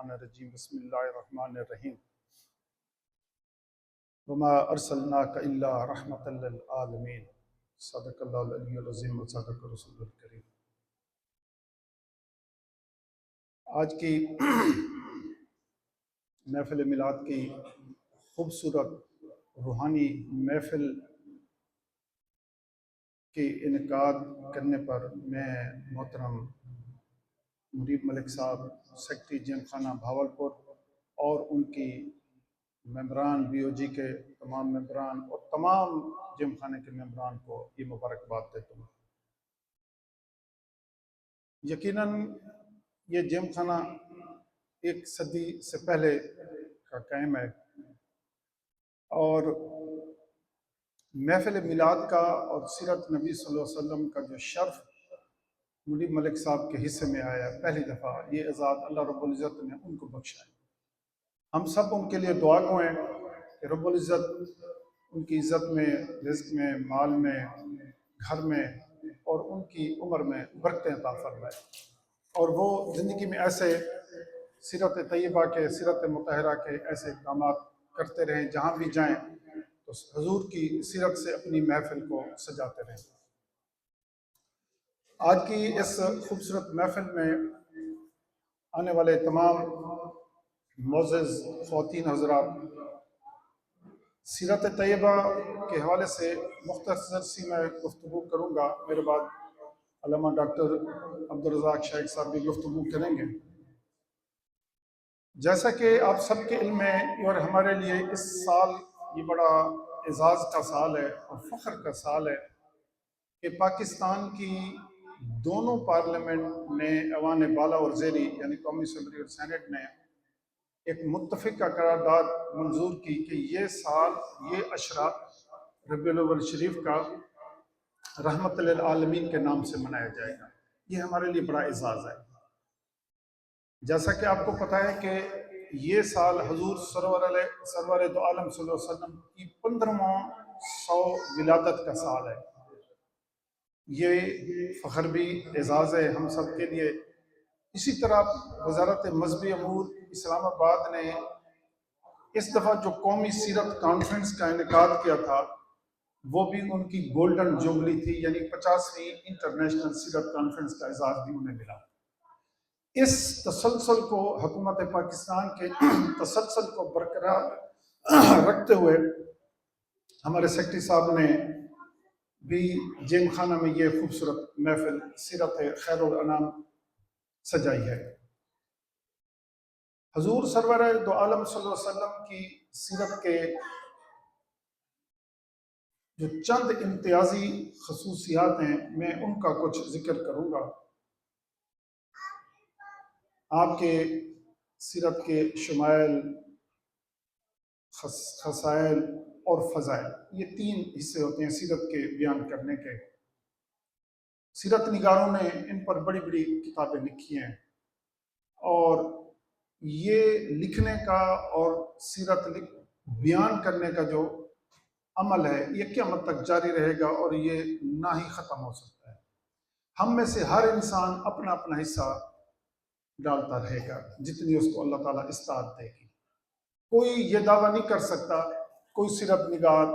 الشیطان الرجیم بسم اللہ الرحمن الرحیم وما ارسلناک الا رحمۃ للعالمین صدق اللہ العلی العظیم و صدق رسول الکریم۔ آج کی محفل میلاد کی خوبصورت روحانی محفل کے انعقاد کرنے پر میں محترم منیب ملک صاحب، سیکٹری جیم خانہ بھاولپور اور ان کی ممبران بی او جی کے تمام ممبران اور تمام جیم خانے کے ممبران کو یہ مبارکباد دیتا ہوں۔ یقیناً یہ جیم خانہ ایک صدی سے پہلے کا قائم ہے اور محفل میلاد کا اور سیرت نبی صلی اللہ علیہ وسلم کا جو شرف منیب ملک صاحب کے حصے میں آیا پہلی دفعہ، یہ اعزاز اللہ رب العزت نے ان کو بخشا ہے۔ ہم سب ان کے لیے دعا گو ہیں کہ رب العزت ان کی عزت میں، رزق میں، مال میں، گھر میں اور ان کی عمر میں برکتیں عطا فرمائے، اور وہ زندگی میں ایسے سیرت طیبہ کے، سیرت مطہرہ کے ایسے اقدامات کرتے رہیں، جہاں بھی جائیں تو حضور کی سیرت سے اپنی محفل کو سجاتے رہیں۔ آج کی اس خوبصورت محفل میں آنے والے تمام معزز خواتین حضرات، سیرت طیبہ کے حوالے سے مختصر سی میں گفتگو کروں گا، میرے بعد علامہ ڈاکٹر عبدالرزاق شیخ صاحب بھی گفتگو کریں گے۔ جیسا کہ آپ سب کے علم میں اور ہمارے لیے اس سال یہ بڑا اعزاز کا سال ہے اور فخر کا سال ہے کہ پاکستان کی دونوں پارلیمنٹ نے، ایوان بالا اور زیری یعنی قومی اسمبلی اور سینٹ نے ایک متفقہ قرارداد منظور کی کہ یہ سال، یہ عشرہ ربیع الاول شریف کا رحمت للعالمین کے نام سے منایا جائے گا۔ یہ ہمارے لیے بڑا اعزاز ہے۔ جیسا کہ آپ کو پتہ ہے کہ یہ سال حضور سرور دو عالم صلی اللہ علیہ وسلم کی 15واں سو ولادت کا سال ہے۔ یہ فخر بھی اعزاز ہے ہم سب کے لیے۔ اسی طرح وزارت مذہبی امور اسلام آباد نے اس دفعہ جو قومی سیرت کانفرنس کا انعقاد کیا تھا وہ بھی ان کی گولڈن جوبلی تھی، یعنی 50ویں انٹرنیشنل سیرت کانفرنس کا اعزاز بھی انہیں ملا۔ اس تسلسل کو، حکومت پاکستان کے تسلسل کو برقرار رکھتے ہوئے ہمارے سیکٹری صاحب نے بھی جیم خانہ میں یہ خوبصورت محفل سیرت خیر الانام سجائی ہے۔ حضور سرور دو عالم صلی اللہ علیہ وسلم کی سیرت کے جو چند امتیازی خصوصیات ہیں، میں ان کا کچھ ذکر کروں گا۔ آپ کے سیرت کے شمائل، خصائل اور فضائل، یہ 3 حصے ہوتے ہیں سیرت کے بیان کرنے کے۔ سیرت نگاروں نے ان پر بڑی بڑی کتابیں لکھی ہیں، اور یہ لکھنے کا اور سیرت بیان کرنے کا جو عمل ہے یہ قیامت تک جاری رہے گا اور یہ نہ ہی ختم ہو سکتا ہے۔ ہم میں سے ہر انسان اپنا اپنا حصہ ڈالتا رہے گا جتنی اس کو اللہ تعالیٰ استعداد دے گی۔ کوئی یہ دعویٰ نہیں کر سکتا، کوئی سیرت نگار،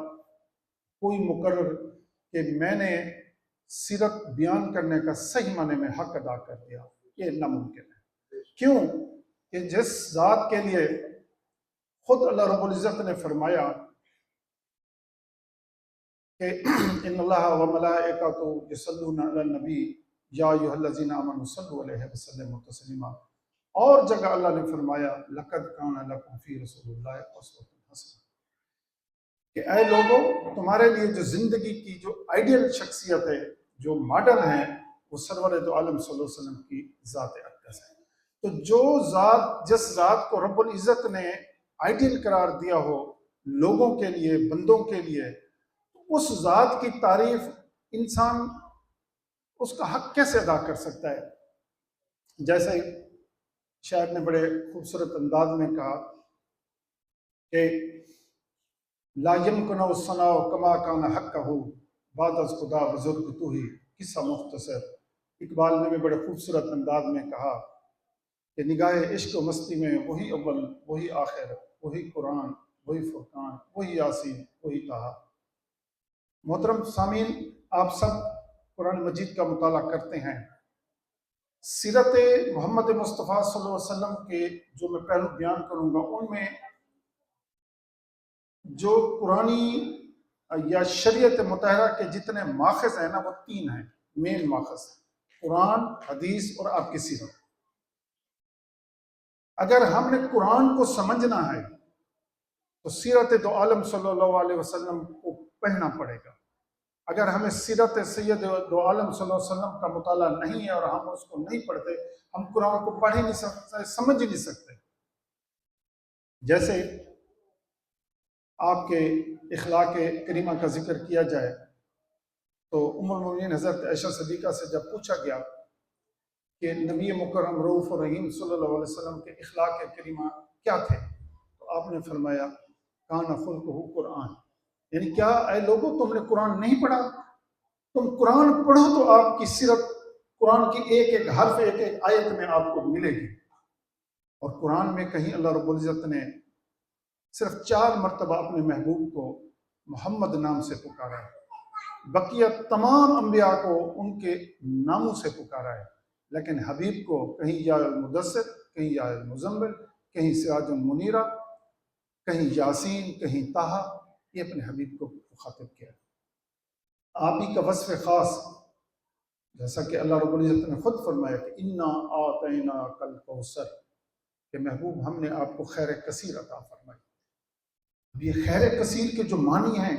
کوئی مقرر کہ میں نے سیرت بیان کرنے کا صحیح معنی میں حق ادا کر دیا، یہ ناممکن ہے۔ کیوں کہ جس ذات کے لیے خود اللہ رب العزت نے فرمایا کہ ان اللہ و ملائکتہ یصلون علی النبی یا ایھا الذین آمنوا صلوا علیہ وسلموا تسلیما، اور جگہ اللہ نے فرمایا لقد کان لکم فی رسول اللہ اسوۃ حسنہ، کہ اے لوگوں، تمہارے لیے جو زندگی کی جو آئیڈیل شخصیت ہے، جو ماڈل ہے، وہ سرور دو عالم صلی اللہ علیہ وسلم کی ذات اقدس ہے۔ تو جو ذات، جس ذات کو رب العزت نے آئیڈیل قرار دیا ہو لوگوں کے لیے، بندوں کے لیے، اس ذات کی تعریف انسان اس کا حق کیسے ادا کر سکتا ہے؟ جیسے شاعر نے بڑے خوبصورت انداز میں کہا کہ لا يمكن الثناء كما كان حقه بعد از خدا بزرگ تو ہی، قصہ مختصر۔ اقبال نے بھی بڑے خوبصورت انداز میں کہا کہ نگاہ عشق و مستی میں وہی اول، وہی آخر، وہی قرآن، وہی فرقان، وہی یاسین، وہی طٰہٰ۔ محترم سامعین، آپ سب قرآن مجید کا مطالعہ کرتے ہیں۔ سیرت محمد مصطفیٰ صلی اللہ علیہ وسلم کے جو میں پہلو بیان کروں گا، ان میں جو قرآنی یا شریعت مطہرہ کے جتنے ماخذ ہیں نا، وہ 3 ہیں، مین ماخذ: قرآن، حدیث اور آپ کی سیرت۔ اگر ہم نے قرآن کو سمجھنا ہے تو سیرت دو عالم صلی اللہ علیہ وسلم کو پڑھنا پڑے گا۔ اگر ہمیں سیرت سید دو عالم صلی اللہ علیہ وسلم کا مطالعہ نہیں ہے اور ہم اس کو نہیں پڑھتے، ہم قرآن کو پڑھ ہی نہیں سکتے، سمجھ ہی نہیں سکتے۔ جیسے آپ کے اخلاق کریمہ کا ذکر کیا جائے تو ام المؤمنین حضرت عائشہ صدیقہ سے جب پوچھا گیا کہ نبی مکرم رؤوف الرحیم صلی اللہ علیہ وسلم کے اخلاق کریمہ کیا تھے، تو آپ نے فرمایا کان خلقہ قرآن، یعنی کیا اے لوگوں تم نے قرآن نہیں پڑھا؟ تم قرآن پڑھو تو آپ کی سیرت قرآن کی ایک ایک حرف، ایک ایک آیت میں آپ کو ملے گی۔ اور قرآن میں کہیں اللہ رب العزت نے صرف 4 مرتبہ اپنے محبوب کو محمد نام سے پکارا ہے، بقیہ تمام انبیاء کو ان کے ناموں سے پکارا ہے، لیکن حبیب کو کہیں یا المدثر، کہیں یا المزمل، کہیں سراج منیرہ، کہیں یاسین، کہیں طٰہٰ، یہ اپنے حبیب کو مخاطب کیا۔ آپ ہی کا وصف خاص، جیسا کہ اللہ رب العزت نے خود فرمایا کہ انا اعطیناک الکوثر، کہ محبوب ہم نے آپ کو خیر کثیر عطا فرمائی۔ اب یہ خیر کثیر کے جو معنی ہیں،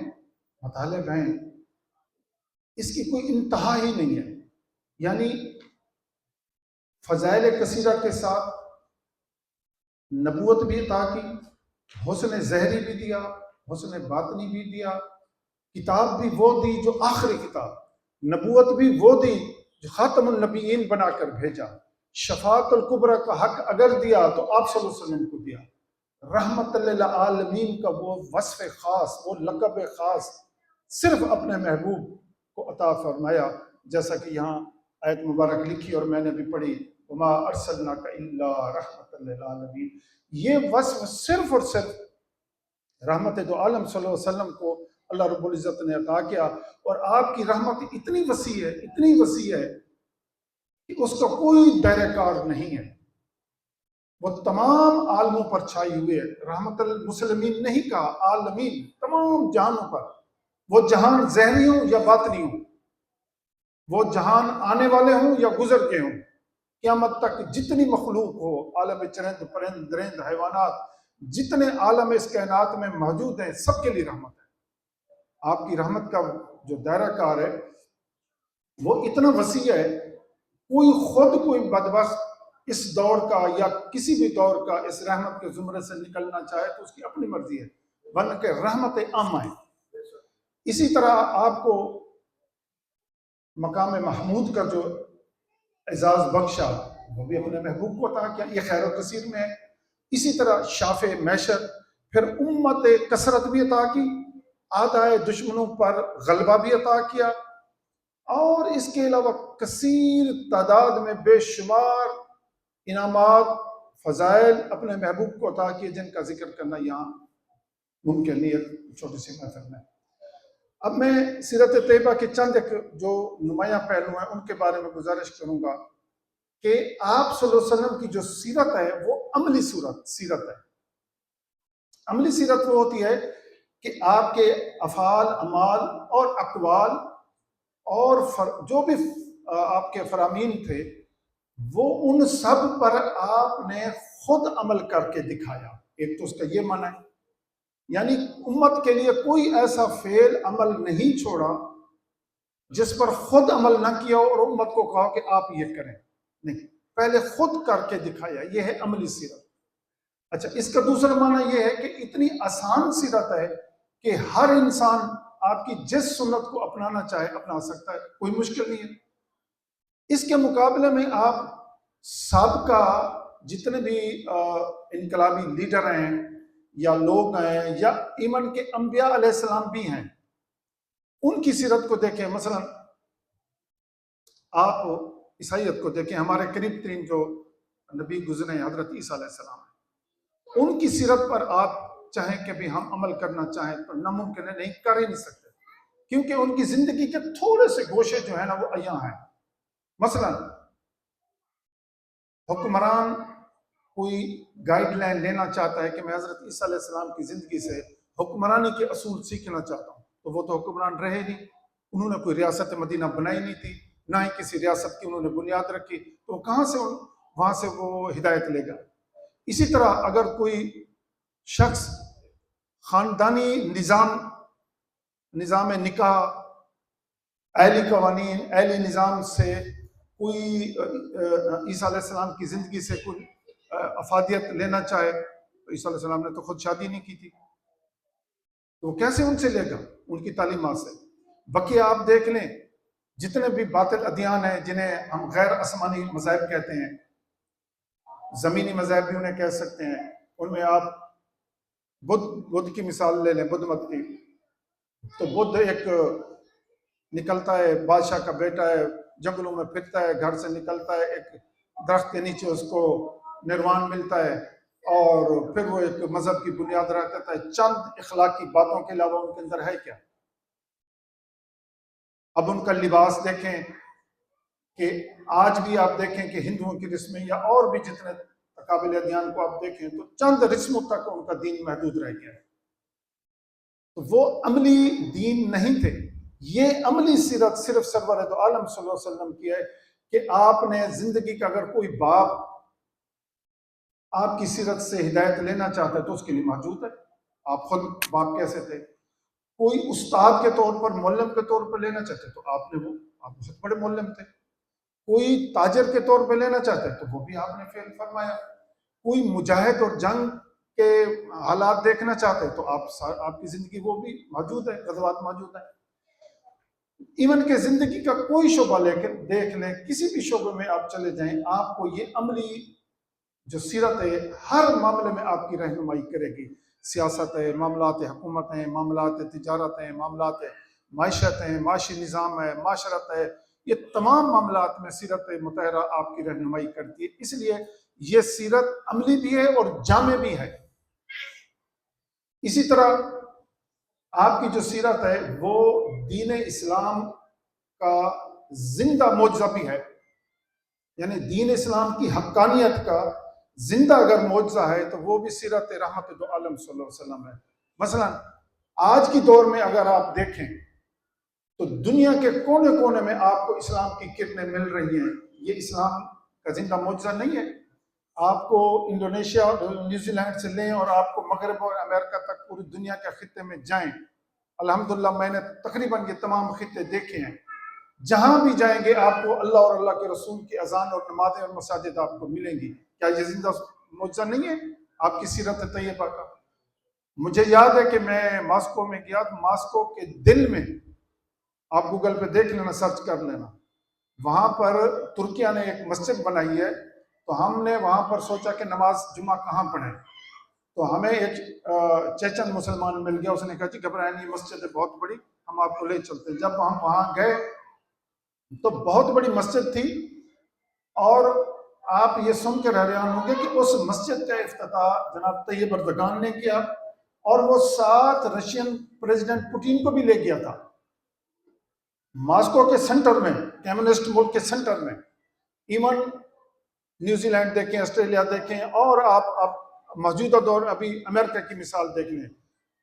مطالب ہیں، اس کی کوئی انتہا ہی نہیں ہے۔ یعنی فضائل کثیرہ کے ساتھ نبوت بھی عطا کی، حسن ظاہری بھی دیا، حسن باطنی بھی دیا، کتاب بھی وہ دی جو آخری کتاب، نبوت بھی وہ دی جو خاتم النبیین بنا کر بھیجا، شفاعت الکبریٰ کا حق اگر دیا تو آپ صلی اللہ علیہ وسلم کو دیا، رحمت للعالمین کا وہ وصف خاص، وہ لقب خاص صرف اپنے محبوب کو عطا فرمایا، جیسا کہ یہاں آیت مبارک لکھی اور میں نے بھی پڑھی، وما ارسلناک الا رحمت للعالمین۔ یہ وصف صرف اور صرف رحمت دو عالم صلی اللہ علیہ وسلم کو اللہ رب العزت نے عطا کیا، اور آپ کی رحمت اتنی وسیع ہے، اتنی وسیع ہے کہ اس کا کوئی دائرہ کار نہیں ہے، وہ تمام عالموں پر چھائی ہوئی ہے۔ رحمت المسلمین نہیں کہا، عالمین، تمام جہانوں پر، وہ جہان ظاہری ہوں یا باطنی ہوں، وہ جہان آنے والے ہوں یا گزر کے ہوں، قیامت تک جتنی مخلوق ہو، عالم چرند پرند درند حیوانات، جتنے عالم اس کائنات میں موجود ہیں، سب کے لیے رحمت ہے۔ آپ کی رحمت کا جو دائرہ کار ہے وہ اتنا وسیع ہے، کوئی بدبخت اس دور کا یا کسی بھی دور کا اس رحمت کے زمرے سے نکلنا چاہے تو اس کی اپنی مرضی ہے، بلکہ رحمت عامہ ہے۔ اسی طرح آپ کو مقام محمود کا جو اعزاز بخشا وہ بھی اپنے محبوب کو عطا کیا، یہ خیر و کثیر میں ہے۔ اسی طرح شاف معیشت، پھر امت کثرت بھی عطا کی، آدھائے دشمنوں پر غلبہ بھی عطا کیا، اور اس کے علاوہ کثیر تعداد میں بے شمار انعامات، فضائل اپنے محبوب کو عطا کیے، جن کا ذکر کرنا یہاں ممکن نہیں ہے چھوٹی سی محفل میں۔ اب میں سیرت طیبہ کے چند ایک جو نمایاں پہلو ہیں ان کے بارے میں گزارش کروں گا کہ آپ صلی اللہ علیہ وسلم کی جو سیرت ہے وہ عملی سیرت ہے۔ عملی سیرت وہ ہوتی ہے کہ آپ کے افعال، اعمال اور اقوال اور جو بھی آپ کے فرامین تھے، وہ ان سب پر آپ نے خود عمل کر کے دکھایا۔ ایک تو اس کا یہ معنی ہے، یعنی امت کے لیے کوئی ایسا فعل عمل نہیں چھوڑا جس پر خود عمل نہ کیا اور امت کو کہا کہ آپ یہ کریں، نہیں، پہلے خود کر کے دکھایا، یہ ہے عملی سیرت۔ اچھا، اس کا دوسرا معنی یہ ہے کہ اتنی آسان سیرت ہے کہ ہر انسان آپ کی جس سنت کو اپنانا چاہے اپنا سکتا ہے، کوئی مشکل نہیں ہے۔ اس کے مقابلے میں آپ سابقہ جتنے بھی انقلابی لیڈر ہیں یا لوگ ہیں یا ایمن کے انبیاء علیہ السلام بھی ہیں، ان کی سیرت کو دیکھیں۔ مثلا آپ عیسائیت کو دیکھیں، ہمارے قریب ترین جو نبی گزرے حضرت عیسیٰ علیہ السلام ہے، ان کی سیرت پر آپ چاہیں کہ بھی ہم عمل کرنا چاہیں تو ناممکن ہے، نہیں کر ہی نہیں سکتے، کیونکہ ان کی زندگی کے تھوڑے سے گوشے جو ہیں نا وہ عیاں ہیں۔ مثلا حکمران کوئی گائیڈ لائن لینا چاہتا ہے کہ میں حضرت عیسیٰ علیہ السلام کی زندگی سے حکمرانی کے اصول سیکھنا چاہتا ہوں، تو وہ تو حکمران رہے نہیں، انہوں نے کوئی ریاست مدینہ بنائی نہیں تھی، نہ ہی کسی ریاست کی انہوں نے بنیاد رکھی، تو کہاں سے وہاں سے وہ ہدایت لے گا؟ اسی طرح اگر کوئی شخص خاندانی نظام نکاح، اہلی قوانین، اہلی نظام سے کوئی عیسیٰ علیہ السلام کی زندگی سے کوئی افادیت لینا چاہے، تو عیسیٰ علیہ السلام نے تو خود شادی نہیں کی تھی، تو کیسے ان سے لے گا ان کی تعلیمات سے؟ بقیہ آپ دیکھ لیں جتنے بھی باطل ادیان ہیں جنہیں ہم غیر آسمانی مذاہب کہتے ہیں، زمینی مذاہب بھی انہیں کہہ سکتے ہیں، ان میں آپ بدھ کی مثال لے لیں، بدھ مت کی، تو بدھ ایک نکلتا ہے، بادشاہ کا بیٹا ہے، جنگلوں میں پھرتا ہے، گھر سے نکلتا ہے، ایک درخت کے نیچے اس کو نروان ملتا ہے، اور پھر وہ ایک مذہب کی بنیاد رکھتا ہے، چند اخلاقی باتوں کے علاوہ ان کے اندر ہے کیا؟ اب ان کا لباس دیکھیں کہ آج بھی آپ دیکھیں کہ ہندوؤں کی رسمیں یا اور بھی جتنے قابل ادیان کو آپ دیکھیں تو چند رسموں تک ان کا دین محدود رہ گیا ہے، تو وہ عملی دین نہیں تھے۔ یہ عملی سیرت صرف سرور دو عالم صلی اللہ علیہ وسلم کی ہے کہ آپ نے زندگی کا اگر کوئی باپ آپ کی سیرت سے ہدایت لینا چاہتا ہے تو اس کے لیے موجود ہے۔ آپ خود باپ کیسے تھے؟ کوئی استاد کے طور پر، معلم کے طور پر لینا چاہتے تو آپ بہت بڑے معلم تھے۔ کوئی تاجر کے طور پہ لینا چاہتے تو وہ بھی آپ نے فعل فرمایا۔ کوئی مجاہد اور جنگ کے حالات دیکھنا چاہتے تو آپ کی زندگی وہ بھی موجود ہے، غزوات موجود ہیں۔ ایون کہ زندگی کا کوئی شعبہ لے کے دیکھ لیں، کسی بھی شعبے میں آپ چلے جائیں، آپ کو یہ عملی جو سیرت ہے ہر معاملے میں آپ کی رہنمائی کرے گی۔ سیاست ہے، معاملات حکومت ہیں، معاملات تجارت ہیں، معاملات معیشت ہیں، معاشی نظام ہے، معاشرت ہے، یہ تمام معاملات میں سیرت مطہرہ آپ کی رہنمائی کرتی ہے۔ اس لیے یہ سیرت عملی بھی ہے اور جامع بھی ہے۔ اسی طرح آپ کی جو سیرت ہے وہ دین اسلام کا زندہ معجزہ بھی ہے، یعنی دین اسلام کی حقانیت کا زندہ اگر معجزہ ہے تو وہ بھی سیرت رحمت دو عالم صلی اللہ علیہ وسلم ہے۔ مثلا آج کی دور میں اگر آپ دیکھیں تو دنیا کے کونے کونے میں آپ کو اسلام کی کرنیں مل رہی ہیں، یہ اسلام کا زندہ معجزہ نہیں ہے؟ آپ کو انڈونیشیا اور نیوزی لینڈ سے لیں اور آپ کو مغرب اور امریکہ تک پوری دنیا کے خطے میں جائیں، الحمدللہ میں نے تقریباً یہ تمام خطے دیکھے ہیں، جہاں بھی جائیں گے آپ کو اللہ اور اللہ کے رسول کی اذان اور نمازیں اور مساجد آپ کو ملیں گی۔ کیا یہ زندہ معجزہ نہیں ہے آپ کی سیرت طیبہ کا؟ مجھے یاد ہے کہ میں ماسکو میں گیا تو ماسکو کے دل میں، آپ گوگل پہ دیکھ لینا، سرچ کر لینا، وہاں پر ترکیہ نے ایک مسجد بنائی ہے، تو ہم نے وہاں پر سوچا کہ نماز جمعہ کہاں پڑھیں، تو ہمیں ایک چیچن مسلمان مل گیا، اس نے کہا جی گھبرائیں نہیں، مسجد ہے بہت بڑی، ہم آپ کو لے چلتے ہیں۔ جب ہم وہاں گئے تو بہت بڑی مسجد تھی، اور آپ یہ سن کے حیران ہوں گے کہ اس مسجد کا افتتاح جناب طیب اردگان نے کیا، اور وہ ساتھ رشین پریزیڈنٹ پوٹین کو بھی لے گیا تھا، ماسکو کے سنٹر میں، کمیونسٹ ملک کے سنٹر میں۔ ایون نیوزی لینڈ دیکھیں، آسٹریلیا دیکھیں، اور آپ موجودہ دور ابھی امریکہ کی مثال دیکھ لیں،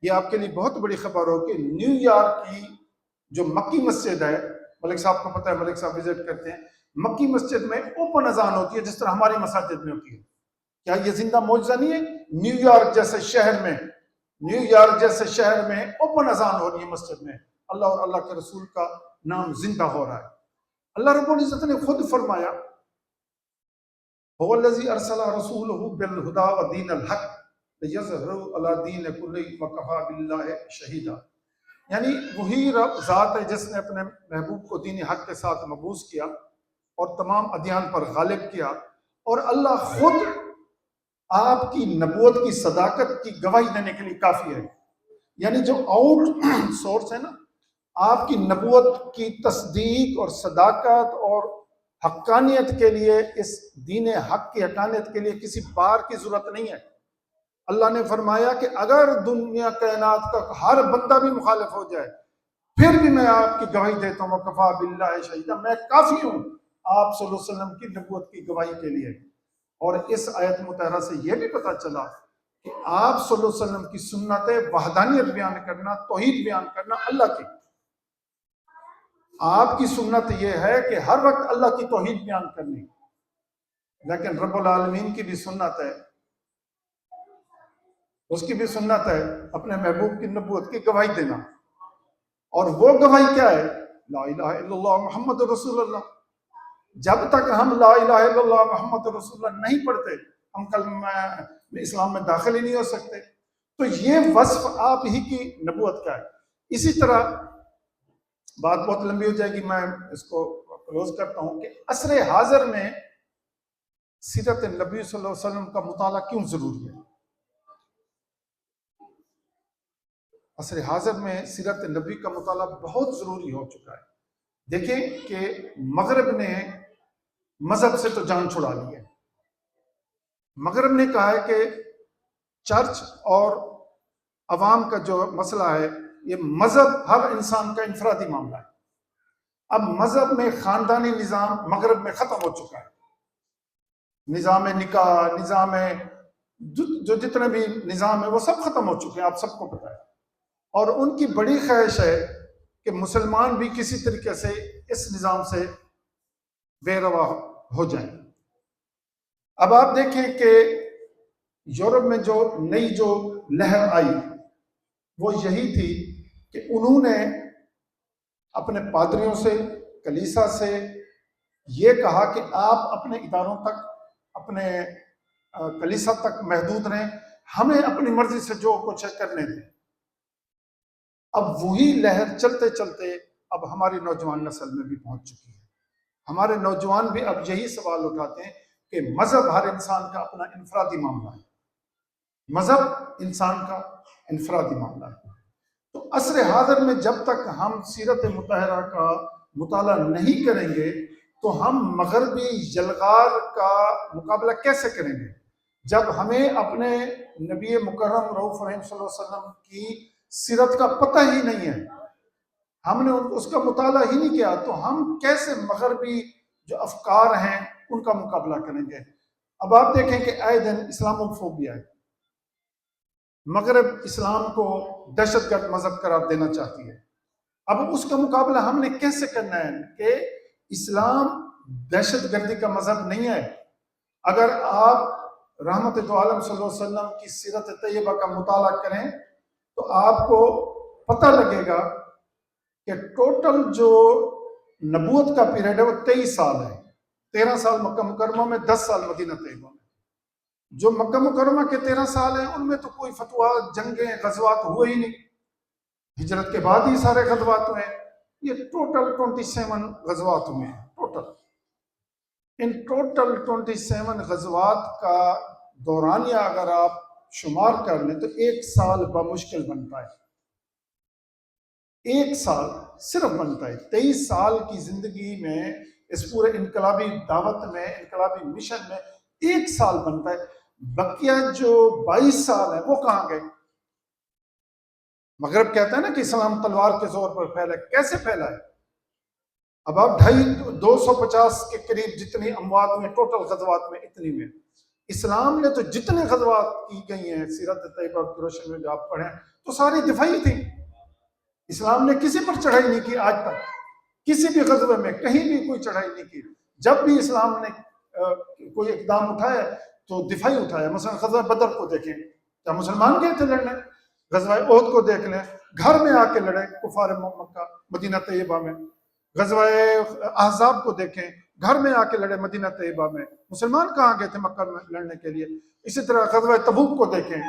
یہ آپ کے لیے بہت بڑی خبر ہو کہ نیو یارک کی جو مکی مسجد ہے، ملک صاحب کو پتہ ہے، ملک صاحب وزٹ کرتے ہیں، مکی مسجد میں اوپن اذان ہوتی ہے جس طرح ہماری مساجد میں ہوتی ہے۔ کیا یہ زندہ معجزہ نہیں ہے؟ نیو یارک جیسے شہر میں اوپن اذان ہو رہی ہے مسجد میں، اللہ اور اللہ کے رسول کا نام زندہ ہو رہا ہے۔ اللہ رب العزت نے خود فرمایا هو الذي ارسل رسوله بالهدى ودين الحق ليظهره على دين كله وكفى بالله شهيدا، یعنی وہی ذات ہے جس نے اپنے محبوب کو دین حق کے ساتھ مبعوث کیا اور تمام ادیان پر غالب کیا، اور اللہ خود آپ کی نبوت کی صداقت کی گواہی دینے کے لیے کافی ہے۔ یعنی جو آؤٹ سورس ہے نا، آپ کی نبوت کی تصدیق اور صداقت اور حقانیت کے لیے، اس دین حق کی حقانیت کے لیے کسی بار کی ضرورت نہیں ہے۔ اللہ نے فرمایا کہ اگر دنیا کائنات کا ہر بندہ بھی مخالف ہو جائے پھر بھی میں آپ کی گواہی دیتا ہوں، وکفا باللہ شہیدا، میں کافی ہوں آپ صلی اللہ علیہ وسلم کی نبوت کی گواہی کے لیے۔ اور اس آیت مطہرہ سے یہ بھی پتہ چلا کہ آپ صلی اللہ علیہ وسلم کی سنت وحدانیت بیان کرنا، توحید بیان کرنا اللہ کی، آپ کی سنت یہ ہے کہ ہر وقت اللہ کی توحید بیان کرنی، لیکن رب العالمین کی بھی سنت ہے، اس کی بھی سنت ہے اپنے محبوب کی نبوت کی گواہی دینا۔ اور وہ گواہی کیا ہے؟ لا الہ الا اللہ محمد رسول اللہ۔ جب تک ہم لا الہ الا اللہ محمد رسول اللہ نہیں پڑھتے ہم کلمہ اسلام میں داخل ہی نہیں ہو سکتے۔ تو یہ وصف آپ ہی کی نبوت کا ہے۔ اسی طرح بات بہت لمبی ہو جائے گی، میں اس کو کلوز کرتا ہوں کہ عصر حاضر میں سیرت نبی صلی اللہ علیہ وسلم کا مطالعہ کیوں ضروری ہے؟ عصر حاضر میں سیرت نبی کا مطالعہ بہت ضروری ہو چکا ہے۔ دیکھیں کہ مغرب نے مذہب سے تو جان چھڑا لی ہے۔ مغرب نے کہا ہے کہ چرچ اور عوام کا جو مسئلہ ہے یہ مذہب ہر انسان کا انفرادی معاملہ ہے۔ اب مذہب میں خاندانی نظام مغرب میں ختم ہو چکا ہے، نظام نکاح، نظام جو جتنے بھی نظام ہے وہ سب ختم ہو چکے ہیں، آپ سب کو پتہ ہے۔ اور ان کی بڑی خواہش ہے کہ مسلمان بھی کسی طریقے سے اس نظام سے بے روا ہو جائیں۔ اب آپ دیکھیں کہ یورپ میں جو نئی جو لہر آئی وہ یہی تھی کہ انہوں نے اپنے پادریوں سے، کلیسا سے یہ کہا کہ آپ اپنے اداروں تک، اپنے کلیسا تک محدود رہیں، ہمیں اپنی مرضی سے جو کچھ ہے کرنے دیں۔ اب وہی لہر چلتے چلتے اب ہماری نوجوان نسل میں بھی پہنچ چکی ہے۔ ہمارے نوجوان بھی اب یہی سوال اٹھاتے ہیں کہ مذہب ہر انسان کا اپنا انفرادی معاملہ ہے، مذہب انسان کا انفرادی معاملہ ہے۔ تو عصر حاضر میں جب تک ہم سیرت مطہرہ کا مطالعہ نہیں کریں گے تو ہم مغربی یلغار کا مقابلہ کیسے کریں گے جب ہمیں اپنے نبی مکرم رؤوف رحیم صلی اللہ علیہ وسلم کی سیرت کا پتہ ہی نہیں ہے، ہم نے اس کا مطالعہ ہی نہیں کیا، تو ہم کیسے مغربی جو افکار ہیں ان کا مقابلہ کریں گے؟ اب آپ دیکھیں کہ آئے دن اسلام فوبیا ہے، مغرب اسلام کو دہشت گرد مذہب قرار دینا چاہتی ہے۔ اب اس کا مقابلہ ہم نے کیسے کرنا ہے کہ اسلام دہشت گردی کا مذہب نہیں ہے۔ اگر آپ رحمت دو عالم صلی اللہ علیہ وسلم کی سیرت طیبہ کا مطالعہ کریں تو آپ کو پتہ لگے گا کہ ٹوٹل جو نبوت کا پیریڈ ہے وہ 23 سال ہے، 13 سال مکہ مکرمہ میں، 10 سال مدینہ طیبہ میں۔ جو مکہ مکرمہ کے 13 سال ہیں ان میں تو کوئی فتوحات، جنگیں، غزوات ہوئے ہی نہیں، ہجرت کے بعد ہی سارے غزوات ہوئے ہیں۔ یہ ٹوٹل 27 غزوات ہوئے ہیں ٹوٹل۔ ان ٹوٹل 27 غزوات کا دورانیہ اگر آپ شمار کر لیں تو 1 سال بمشکل بنتا ہے، 1 سال صرف بنتا ہے۔ 23 سال کی زندگی میں، اس پورے انقلابی دعوت میں، انقلابی مشن میں 1 سال بنتا ہے۔ بقیہ جو 22 سال ہیں وہ کہاں گئے؟ مغرب کہتا ہے نا کہ اسلام تلوار کے زور پر پھیلا ہے، کیسے پھیلا ہے؟ اب آپ 250 کے قریب جتنی اموات ہوئے ٹوٹل غزوات میں، اتنی میں اسلام نے تو جتنے غزوات کی گئی ہیں سیرت طیبہ کی روشنی میں جو آپ پڑھیں تو ساری دفاعی تھی۔ اسلام نے کسی پر چڑھائی نہیں کی آج تک، کسی بھی غزوے میں کہیں بھی کوئی چڑھائی نہیں کی۔ جب بھی اسلام نے کوئی اقدام اٹھایا تو دفاعی اٹھایا۔ مثلا غزوہ بدر کو دیکھیں، کیا مسلمان گئے تھے لڑنے؟ غزوہ احد کو دیکھ لیں، گھر میں آ کے لڑے کفار مکہ مدینہ طیبہ میں۔ غزوہ احزاب کو دیکھیں، گھر میں آ کے لڑے مدینہ طیبہ میں۔ مسلمان کہاں گئے تھے مکہ میں لڑنے کے لیے؟ اسی طرح غزوہ تبوک کو دیکھیں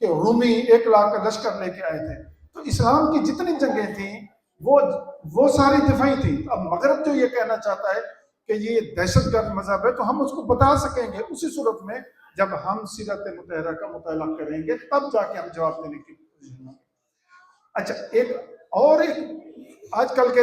کہ رومی 1 لاکھ کا لشکر لے کے آئے تھے۔ تو اسلام کی جتنی جنگیں تھیں وہ ساری دفاعی تھیں۔ اب مغرب جو یہ کہنا چاہتا ہے کہ یہ دہشت گرد مذہب ہے تو ہم اس کو بتا سکیں گے اسی صورت میں جب ہم سیرت مطہرہ کا مطالعہ کریں گے، تب جا کے ہم جواب دینے کی کوشش کریں گے۔ اچھا، ایک آج کل کے